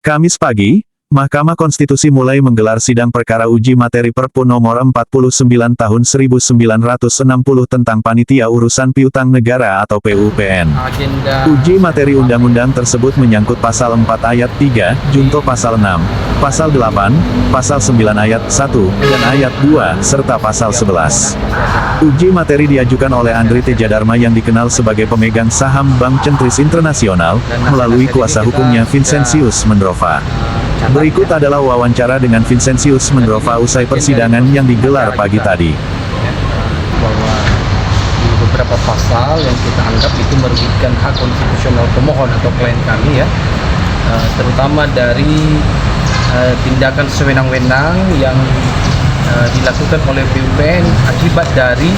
Kamis pagi, Mahkamah Konstitusi mulai menggelar sidang perkara uji materi Perpu nomor 49 tahun 1960 tentang Panitia Urusan Piutang Negara atau PUPN. Uji materi undang-undang tersebut menyangkut pasal 4 ayat 3, junto pasal 6, pasal 8, pasal 9 ayat 1, dan ayat 2, serta pasal 11. Uji materi diajukan oleh Andri Teja Dharma yang dikenal sebagai pemegang saham Bank Centris Internasional, melalui kuasa hukumnya Vincentius Mendrova. Berikut adalah wawancara dengan Vincentius Mendrova usai persidangan yang digelar pagi tadi. Bahwa di beberapa pasal yang kita anggap itu merugikan hak konstitusional pemohon atau klien kami ya, terutama dari tindakan sewenang-wenang yang dilakukan oleh PUPN akibat dari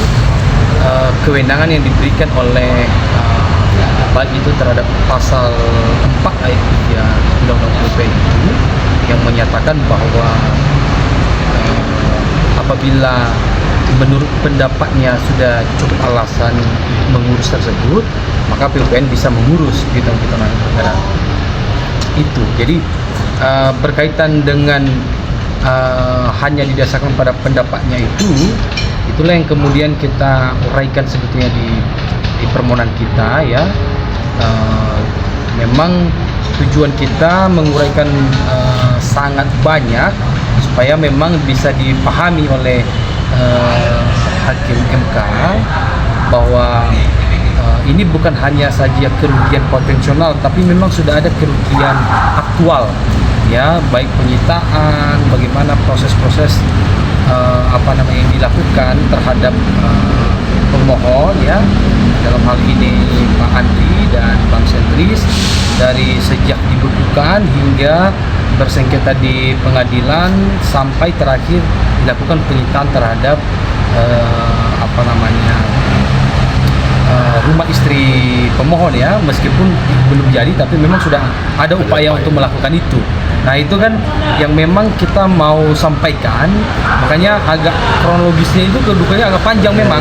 kewenangan yang diberikan oleh baik itu terhadap pasal 4 ayat 3 Undang-Undang PUPN itu yang menyatakan bahwa apabila menurut pendapatnya sudah cukup alasan mengurus tersebut, maka PUPN bisa mengurus piutang-piutang negara itu. Jadi berkaitan dengan hanya didasarkan pada pendapatnya itulah yang kemudian kita uraikan sebetulnya di permohonan kita ya. Memang tujuan kita menguraikan sangat banyak supaya memang bisa dipahami oleh hakim MK bahwa ini bukan hanya saja kerugian potensial, tapi memang sudah ada kerugian aktual ya, baik penyitaan, bagaimana proses-proses yang dilakukan terhadap pemohon ya, dalam hal ini Pak Andri dan Bank Centris, dari sejak dibekukan hingga bersengketa di pengadilan sampai terakhir dilakukan penyitaan terhadap rumah istri pemohon ya, meskipun belum jadi tapi memang sudah ada upaya untuk melakukan itu. Nah itu kan yang memang kita mau sampaikan, makanya agak kronologisnya itu kedukanya agak panjang memang.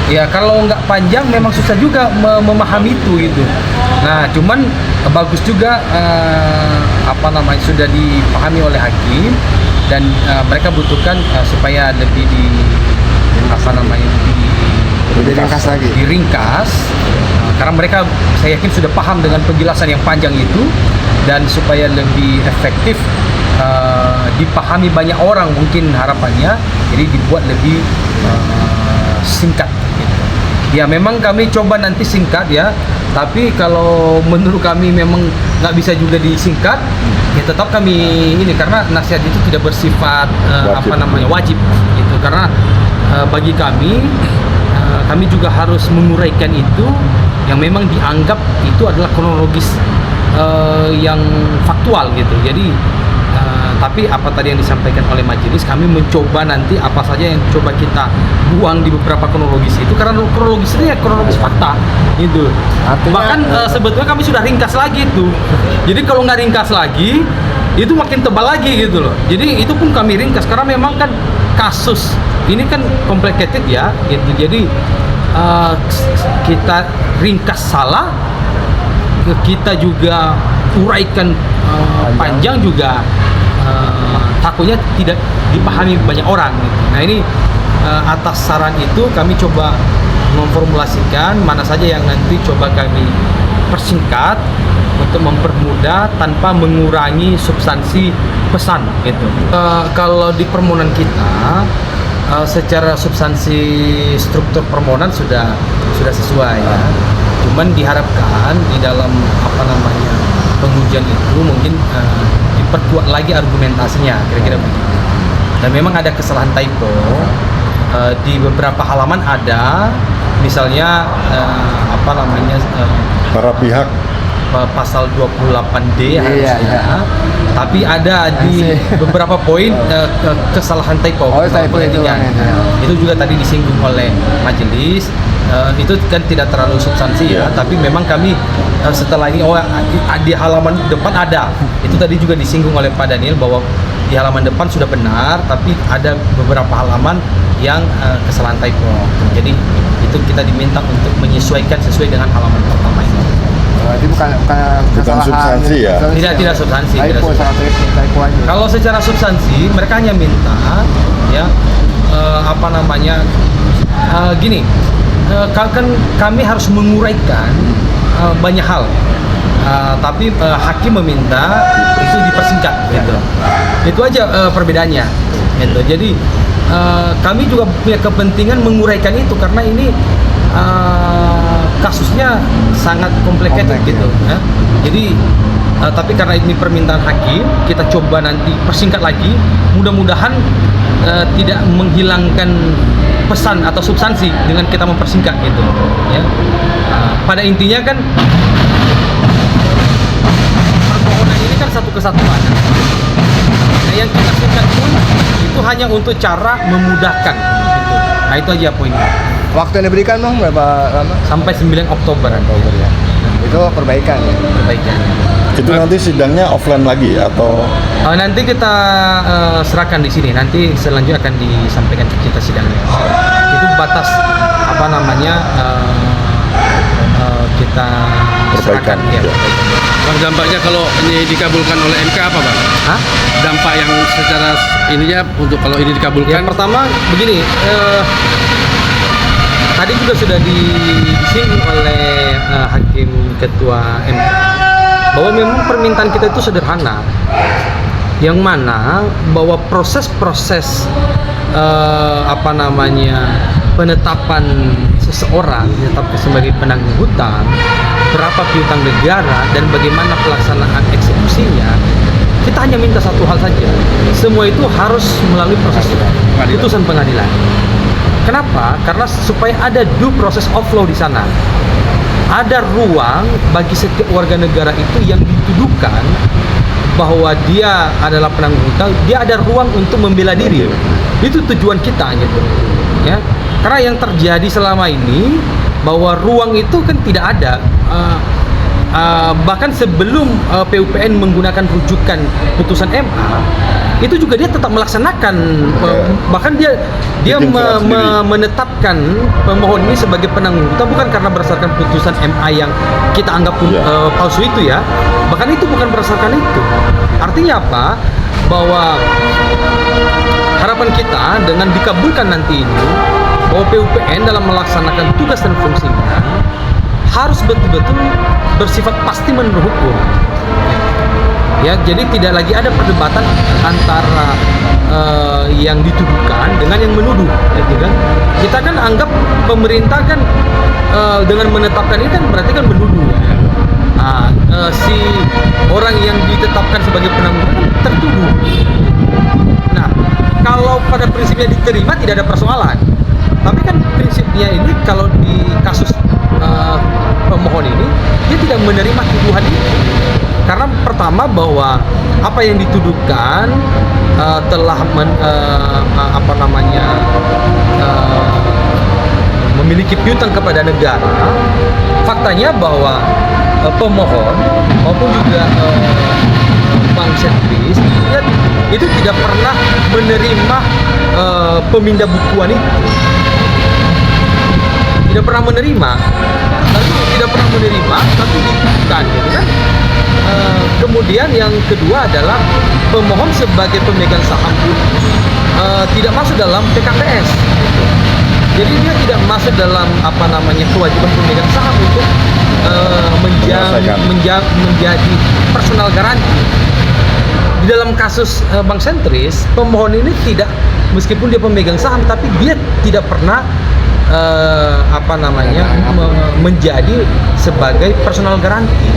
Ya kalau nggak panjang memang susah juga memahami itu gitu. Nah cuman bagus juga sudah dipahami oleh hakim dan mereka butuhkan supaya lebih diringkas karena mereka saya yakin sudah paham dengan penjelasan yang panjang itu, dan supaya lebih efektif dipahami banyak orang mungkin harapannya, jadi dibuat lebih singkat gitu. Ya memang kami coba nanti singkat ya, tapi kalau menurut kami memang nggak bisa juga disingkat ya, tetap kami ini karena nasihat itu tidak bersifat wajib gitu, karena bagi kami juga harus menguraikan itu yang memang dianggap itu adalah kronologis yang faktual gitu. Jadi tapi apa tadi yang disampaikan oleh majelis, kami mencoba nanti apa saja yang coba kita buang di beberapa kronologis itu, karena kronologis itu ya kronologis fakta gitu. Bahkan sebetulnya kami sudah ringkas lagi itu. Jadi kalau nggak ringkas lagi itu makin tebal lagi gitu loh. Jadi itu pun kami ringkas karena memang kan kasus ini kan complicated ya gitu. Jadi kita ringkas salah, kita juga uraikan panjang juga, takutnya tidak dipahami banyak orang gitu. Nah ini atas saran itu kami coba memformulasikan mana saja yang nanti coba kami persingkat untuk mempermudah tanpa mengurangi substansi pesan gitu. Kalau di permohonan kita secara substansi struktur permohonan sudah sesuai ya. Cuman diharapkan di dalam pengujian itu mungkin diperkuat lagi argumentasinya, kira-kira begitu. Dan memang ada kesalahan typo di beberapa halaman ada, misalnya para pihak pasal 28D harusnya, tapi ada di beberapa poin kesalahan typo. Itu juga tadi disinggung oleh majelis. Itu kan tidak terlalu substansi ya, tapi memang kami setelah ini di halaman depan ada, itu tadi juga disinggung oleh Pak Daniel bahwa di halaman depan sudah benar, tapi ada beberapa halaman yang kesalahan typo. Jadi itu kita diminta untuk menyesuaikan sesuai dengan halaman pertama ini. Berarti bukan kesalahan substansi ya? Tidak substansi, tidak Typo, salah teknik, typo aja. Kalau secara substansi mereka hanya minta ya gini, kan kami harus menguraikan banyak hal. Tapi hakim meminta itu dipersingkat gitu. Itu aja perbedaannya gitu. Jadi kami juga punya kepentingan menguraikan itu karena ini kasusnya sangat complicated gitu ya. Jadi tapi karena ini permintaan hakim, kita coba nanti persingkat lagi. Mudah-mudahan tidak menghilangkan pesan atau substansi dengan kita mempersingkat gitu ya. Pada intinya kan permohonan ini kan satu kesatuan. Nah, yang kita singkat pun itu hanya untuk cara memudahkan gitu. Nah, itu aja poinnya. Waktu yang diberikan Bang berapa lama? Sampai 9 Oktober ya. Itu perbaikan ya. Perbaikan. Itu nanti sidangnya offline lagi atau Nanti kita serahkan di sini. Nanti selanjutnya akan disampaikan ke kita sidangnya. Itu batas kita serahkan ya. Bang, dampaknya kalau ini dikabulkan oleh MK apa Bang? Hah? Dampak yang secara ininya untuk kalau ini Yang dikabulkan pertama begini, tadi juga sudah disinggung oleh Hakim Ketua MK bahwa memang permintaan kita itu sederhana, yang mana bahwa proses-proses penetapan seseorang ditetapkan sebagai penanggung hutang, berapa piutang negara dan bagaimana pelaksanaan eksekusinya, kita hanya minta satu hal saja, semua itu harus melalui proses putusan pengadilan. Kenapa? Karena supaya ada due process of law di sana. Ada ruang bagi setiap warga negara itu yang dituduhkan bahwa dia adalah penanggung hutang, dia ada ruang untuk membela diri. Itu tujuan kita gitu. Ya. Karena yang terjadi selama ini bahwa ruang itu kan tidak ada. Bahkan sebelum PUPN menggunakan rujukan putusan MA, itu juga dia tetap melaksanakan, bahkan dia Bikin surat sendiri. menetapkan pemohon ini sebagai penanggung hutang bukan karena berdasarkan putusan MA yang kita anggap palsu itu ya, bahkan itu bukan berdasarkan itu. Artinya apa? Bahwa harapan kita dengan dikabulkan nanti ini, bahwa PUPN dalam melaksanakan tugas dan fungsinya harus betul-betul bersifat pasti menurut hukum. Ya, jadi tidak lagi ada perdebatan antara yang dituduhkan dengan yang menuduh, gitu kan? Kita kan anggap pemerintah kan dengan menetapkan ini kan berarti kan menuduh. Si orang yang ditetapkan sebagai penanggung kan tertuduh. Nah, kalau pada prinsipnya diterima tidak ada persoalan. Tapi kan prinsipnya ini kalau di kasus pemohon ini dia tidak menerima tuduhan itu. Karena pertama bahwa apa yang dituduhkan telah memiliki piutang kepada negara. Faktanya bahwa pemohon maupun juga bank sentris itu tidak pernah menerima pemindah bukuan itu. Tidak pernah menerima, tapi dituduhkan, gitu kan? Kemudian yang kedua adalah pemohon sebagai pemegang saham pun tidak masuk dalam PKPS. Jadi dia tidak masuk dalam kewajiban pemegang saham untuk menjadi personal garanti. Di dalam kasus bank sentris, pemohon ini tidak, meskipun dia pemegang saham, tapi dia tidak pernah menjadi sebagai personal garanti.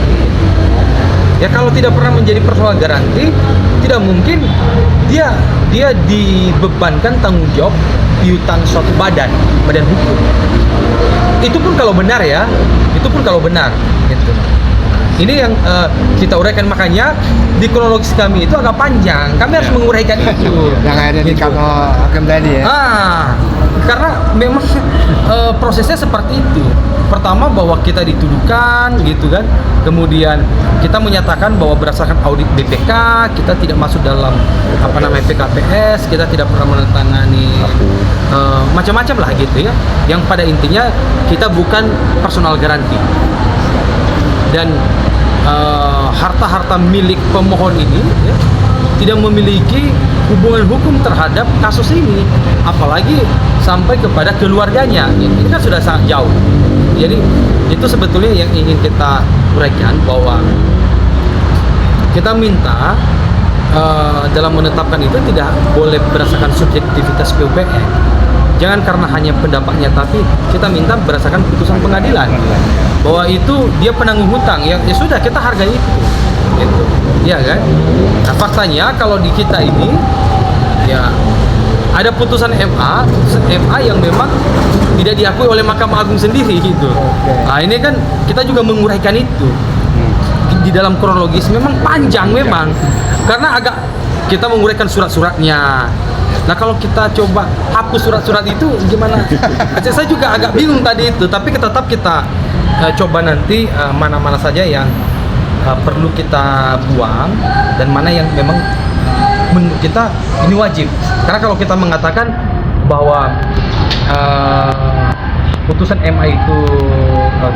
Ya, kalau tidak pernah menjadi personal garanti, tidak mungkin dia dibebankan tanggung jawab piutang suatu badan hukum. Itu pun kalau benar ya, gitu. Ini yang kita uraikan, makanya di kronologis kami itu agak panjang. Kami harus menguraikan itu. Yang akhirnya di hakim tadi ya. Karena memang prosesnya seperti itu. Pertama bahwa kita dituduhkan, gitu kan. Kemudian kita menyatakan bahwa berdasarkan audit BPK kita tidak masuk dalam PKPS, kita tidak pernah menandatangani macam-macam lah gitu ya. Yang pada intinya kita bukan personal garanti. dan harta-harta milik pemohon ini ya, tidak memiliki hubungan hukum terhadap kasus ini, apalagi sampai kepada keluarganya. Ini kan sudah sangat jauh. Jadi itu sebetulnya yang ingin kita uraikan, bahwa kita minta dalam menetapkan itu tidak boleh berdasarkan subjektivitas PUPN. Jangan karena hanya pendapatnya, tapi kita minta berdasarkan putusan pengadilan bahwa itu dia penanggung hutang. Ya sudah, kita hargai itu. Gitu. Ya kan? Nah, faktanya kalau di kita ini ya ada putusan MA yang memang tidak diakui oleh Mahkamah Agung sendiri gitu. Nah, ini kan kita juga menguraikan itu. Di dalam kronologis memang panjang memang. Karena agak kita menguraikan surat-suratnya. Nah, kalau kita coba hapus surat-surat itu gimana? Saya juga agak bingung tadi itu, tapi tetap kita coba nanti mana-mana saja yang perlu kita buang dan mana yang memang menurut kita ini wajib. Karena kalau kita mengatakan bahwa putusan MA itu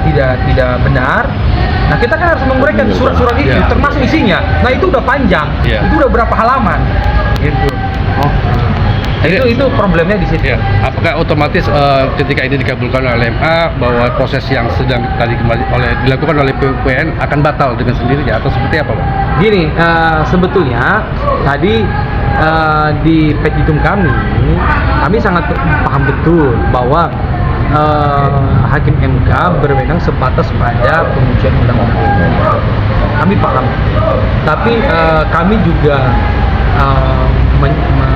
tidak benar, nah kita kan harus menguraikan surat-surat itu termasuk isinya. Nah, itu udah panjang, itu udah berapa halaman gitu. Itu problemnya di situ. Ya. Apakah otomatis ketika ini dikabulkan oleh MA bahwa proses yang sedang tadi dilakukan oleh PUPN akan batal dengan sendirinya atau seperti apa, Pak? Gini, sebetulnya tadi di petitum kami sangat paham betul bahwa Hakim MK berwenang sebatas pada pengujian undang-undang. Kami paham, tapi kami juga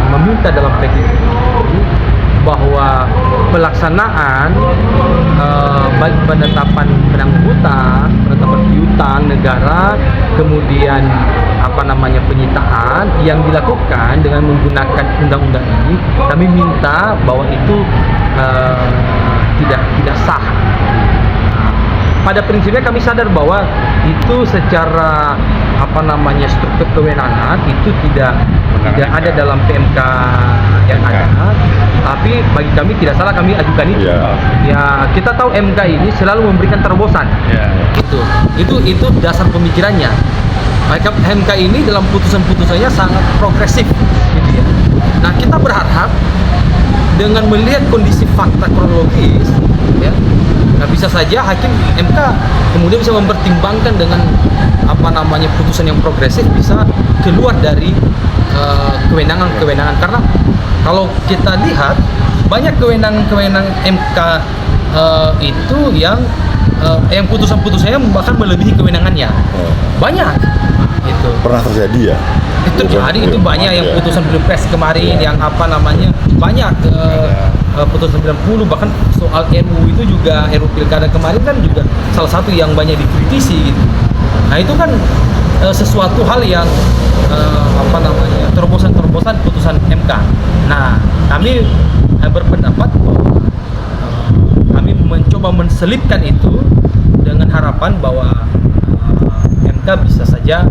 meminta dalam petitum bahwa pelaksanaan baik penetapan penanggung hutang, penetapan piutang negara, kemudian penyitaan yang dilakukan dengan menggunakan undang-undang ini, kami minta bahwa itu tidak sah. Pada prinsipnya kami sadar bahwa itu secara struktur kewenangan itu tidak ada dalam PMK yang ada, tapi bagi kami tidak salah kami ajukan itu. Ya, kita tahu MK ini selalu memberikan terobosan. Itu dasar pemikirannya. MK ini dalam putusan-putusannya sangat progresif gitu ya. Nah, kita berharap dengan melihat kondisi fakta kronologis ya, nah bisa saja hakim MK kemudian bisa mempertimbangkan dengan putusan yang progresif, bisa keluar dari kewenangan-kewenangan. Karena kalau kita lihat banyak kewenangan MK itu yang putusan-putusannya bahkan melebihi kewenangannya. Banyak itu. Pernah terjadi ya? Itu terjadi, itu banyak yang putusan Pilpres kemarin yang banyak putusan 90, bahkan soal RU itu juga, RU Pilkada kemarin kan juga salah satu yang banyak dikritisi gitu. Nah, itu kan sesuatu hal yang terobosan-terobosan putusan MK. Nah, kami berpendapat bahwa kami mencoba menselipkan itu dengan harapan bahwa MK bisa saja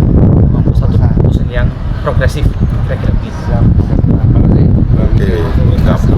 membuat satu putusan yang progresif, kira-kira begitu. Oke. Terima kasih.